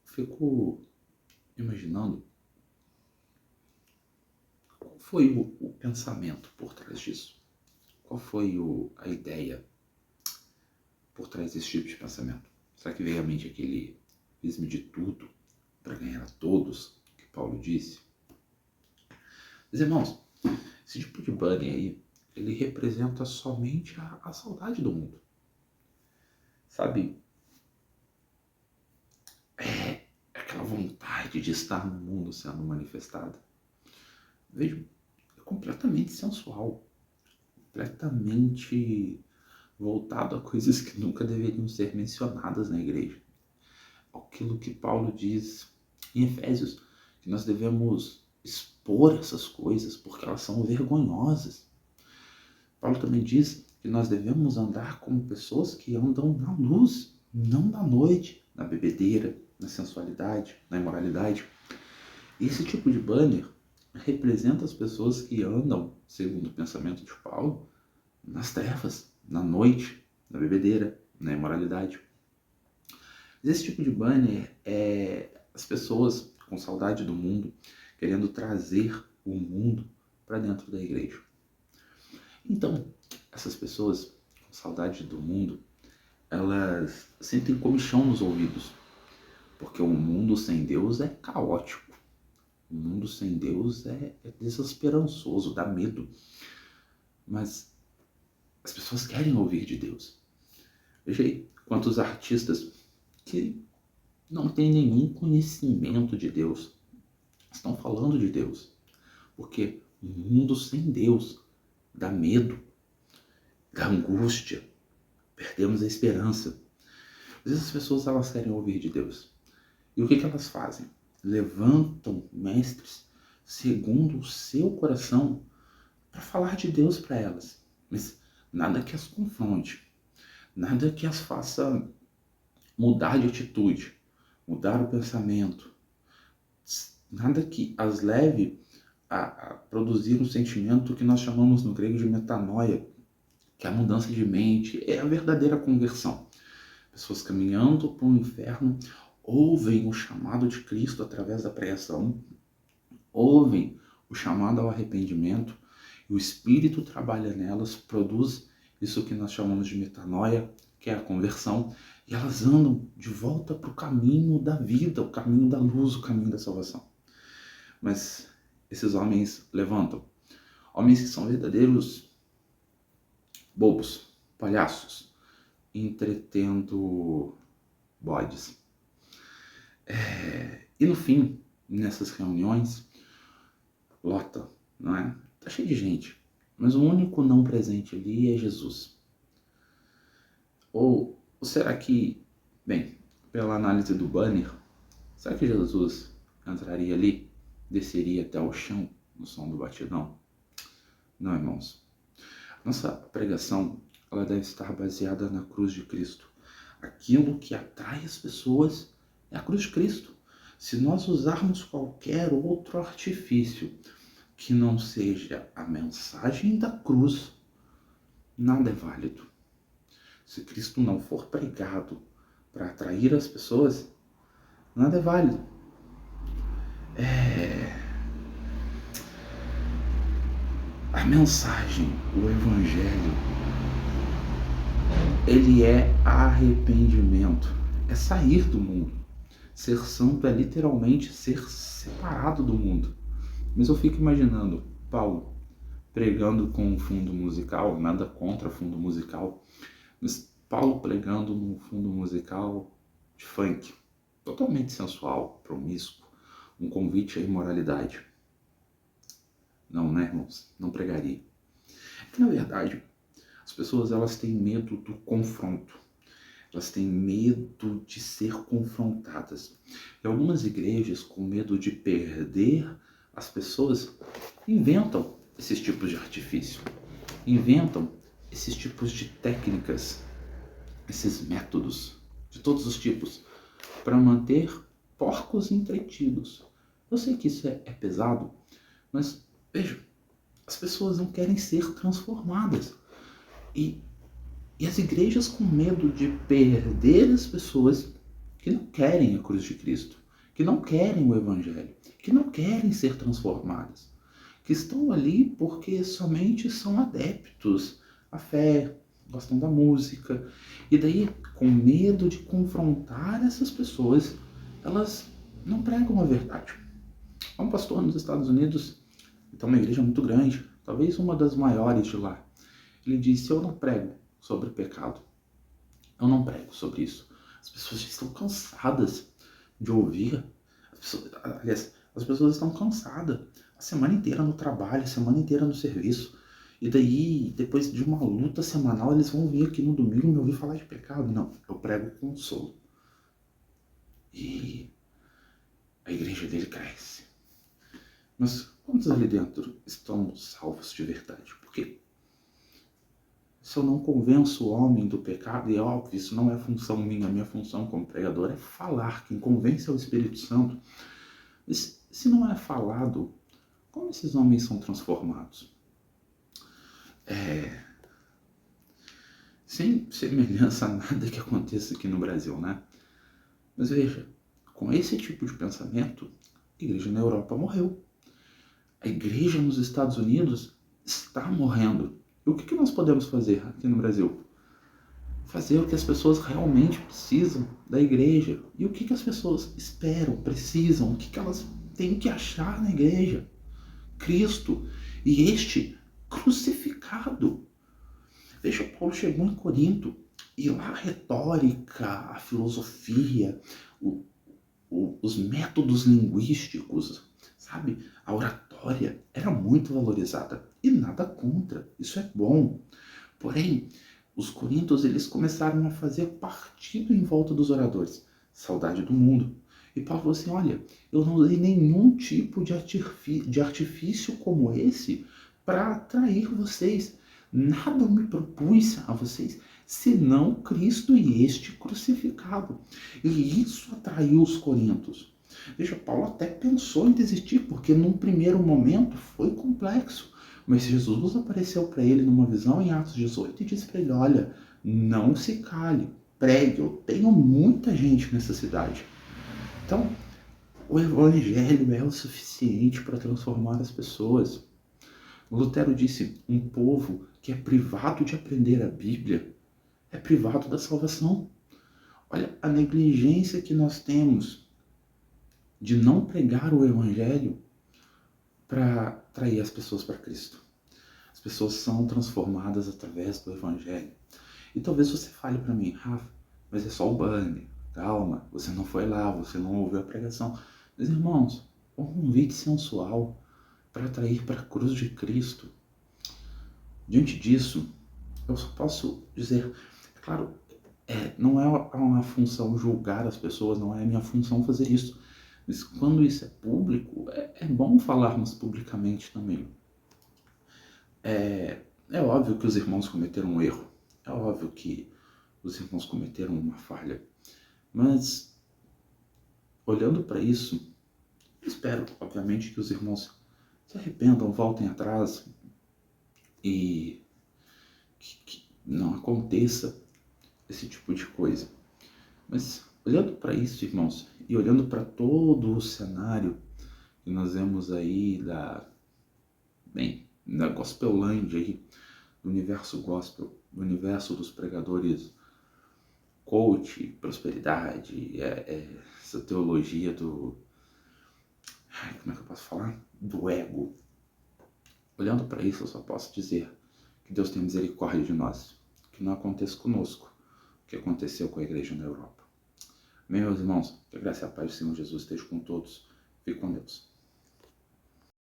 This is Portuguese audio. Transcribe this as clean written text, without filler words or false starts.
Fico imaginando qual foi o pensamento por trás disso. Qual foi a ideia por trás desse tipo de pensamento? Será que veio à mente aquele fiz-me de tudo para ganhar a todos que Paulo disse? Mas, irmãos, esse tipo de banner aí, ele representa somente a saudade do mundo. Sabe? É aquela vontade de estar no mundo sendo manifestada. Vejo, é completamente sensual, completamente voltado a coisas que nunca deveriam ser mencionadas na igreja. Aquilo que Paulo diz em Efésios, que nós devemos expor essas coisas porque elas são vergonhosas. Paulo também diz que nós devemos andar como pessoas que andam na luz, não na noite, na bebedeira, na sensualidade, na imoralidade. E esse tipo de banner representa as pessoas que andam, segundo o pensamento de Paulo, nas trevas, na noite, na bebedeira, na imoralidade. Esse tipo de banner é as pessoas com saudade do mundo, querendo trazer o mundo para dentro da igreja. Então, essas pessoas com saudade do mundo, elas sentem comichão nos ouvidos, porque o mundo sem Deus é caótico. O mundo sem Deus é desesperançoso, dá medo. Mas as pessoas querem ouvir de Deus. Veja aí quantos artistas que não têm nenhum conhecimento de Deus estão falando de Deus. Porque o mundo sem Deus dá medo, dá angústia, perdemos a esperança. Às vezes as pessoas elas querem ouvir de Deus. E o que elas fazem? Levantam mestres segundo o seu coração para falar de Deus para elas. Mas nada que as confronte, nada que as faça mudar de atitude, mudar o pensamento, nada que as leve a produzir um sentimento que nós chamamos no grego de metanoia, que é a mudança de mente, é a verdadeira conversão. Pessoas caminhando para o inferno ouvem o chamado de Cristo através da pregação, ouvem o chamado ao arrependimento, e o Espírito trabalha nelas, produz isso que nós chamamos de metanoia, que é a conversão, e elas andam de volta para o caminho da vida, o caminho da luz, o caminho da salvação. Mas esses homens levantam, homens que são verdadeiros bobos, palhaços, entretendo bodes. E no fim, nessas reuniões, lota, não é? Tá cheio de gente, mas o único não presente ali é Jesus. Ou será que, bem, pela análise do banner, será que Jesus entraria ali, desceria até o chão no som do batidão? Não, irmãos. Nossa pregação, ela deve estar baseada na cruz de Cristo. Aquilo que atrai as pessoas é a cruz de Cristo. Se nós usarmos qualquer outro artifício que não seja a mensagem da cruz, nada é válido. Se Cristo não for pregado para atrair as pessoas, nada é válido. A mensagem, o Evangelho, ele é arrependimento, é sair do mundo. Ser santo é literalmente ser separado do mundo. Mas eu fico imaginando Paulo pregando com um fundo musical, nada contra fundo musical, mas Paulo pregando num fundo musical de funk, totalmente sensual, promíscuo, um convite à imoralidade. Não, né, irmãos? Não pregaria. É que, na verdade, as pessoas elas têm medo do confronto. Elas têm medo de ser confrontadas. E algumas igrejas, com medo de perder as pessoas, inventam esses tipos de artifício. Inventam esses tipos de técnicas, esses métodos de todos os tipos para manter porcos entretidos. Eu sei que isso é pesado, mas veja, as pessoas não querem ser transformadas. E as igrejas com medo de perder as pessoas que não querem a cruz de Cristo, que não querem o Evangelho, que não querem ser transformadas, que estão ali porque somente são adeptos à fé, gostam da música, e daí, com medo de confrontar essas pessoas, elas não pregam a verdade. Há um pastor nos Estados Unidos, então uma igreja muito grande, talvez uma das maiores de lá. Ele disse: eu não prego sobre pecado, eu não prego sobre isso. As pessoas já estão cansadas de ouvir. As pessoas estão cansadas a semana inteira no trabalho, a semana inteira no serviço. E daí, depois de uma luta semanal, eles vão vir aqui no domingo me ouvir falar de pecado. Não, eu prego consolo. E a igreja dele cresce. Mas quantos ali dentro estão salvos de verdade? Por quê? Se eu não convenço o homem do pecado, e é óbvio, isso não é função minha, a minha função como pregador é falar. Quem convence é o Espírito Santo. Mas se não é falado, como esses homens são transformados? Sem semelhança a nada que aconteça aqui no Brasil, né? Mas veja, com esse tipo de pensamento, a igreja na Europa morreu. A igreja nos Estados Unidos está morrendo. E o que nós podemos fazer aqui no Brasil? Fazer o que as pessoas realmente precisam da igreja. E o que as pessoas esperam, precisam, o que elas têm que achar na igreja? Cristo. E este crucificado. Veja, Paulo chegou em Corinto e lá a retórica, a filosofia, os métodos linguísticos, sabe? A oratória era muito valorizada. E nada contra, isso é bom. Porém, os coríntios eles começaram a fazer partido em volta dos oradores. Saudade do mundo. E Paulo falou assim, olha, eu não usei nenhum tipo de artifício como esse para atrair vocês. Nada me propus a vocês, senão Cristo e este crucificado. E isso atraiu os coríntios. Veja, Paulo até pensou em desistir, porque num primeiro momento foi complexo. Mas Jesus apareceu para ele numa visão em Atos 18 e disse para ele, olha, não se cale, pregue, eu tenho muita gente nessa cidade. Então, o evangelho é o suficiente para transformar as pessoas. Lutero disse, um povo que é privado de aprender a Bíblia é privado da salvação. Olha, a negligência que nós temos de não pregar o evangelho para atrair as pessoas para Cristo. As pessoas são transformadas através do evangelho. E talvez você fale para mim, Rafa, mas é só o banner. Calma, você não foi lá, você não ouviu a pregação. Mas irmãos, um convite sensual para atrair para a cruz de Cristo. Diante disso, eu só posso dizer, claro, não é uma função julgar as pessoas, não é a minha função fazer isso. Mas quando isso é público, é bom falarmos publicamente também. É óbvio que os irmãos cometeram um erro. É óbvio que os irmãos cometeram uma falha. Mas, olhando para isso, espero, obviamente, que os irmãos se arrependam, voltem atrás e que não aconteça esse tipo de coisa. Mas, olhando para isso, irmãos, e olhando para todo o cenário que nós vemos aí da Gospelândia aí, do universo gospel, do universo dos pregadores coach, prosperidade, essa teologia do... como é que eu posso falar? Do ego. Olhando para isso, eu só posso dizer que Deus tem misericórdia de nós, que não aconteça conosco o que aconteceu com a igreja na Europa. Meus irmãos, que a graça e a paz do Senhor Jesus esteja com todos. Fique com Deus.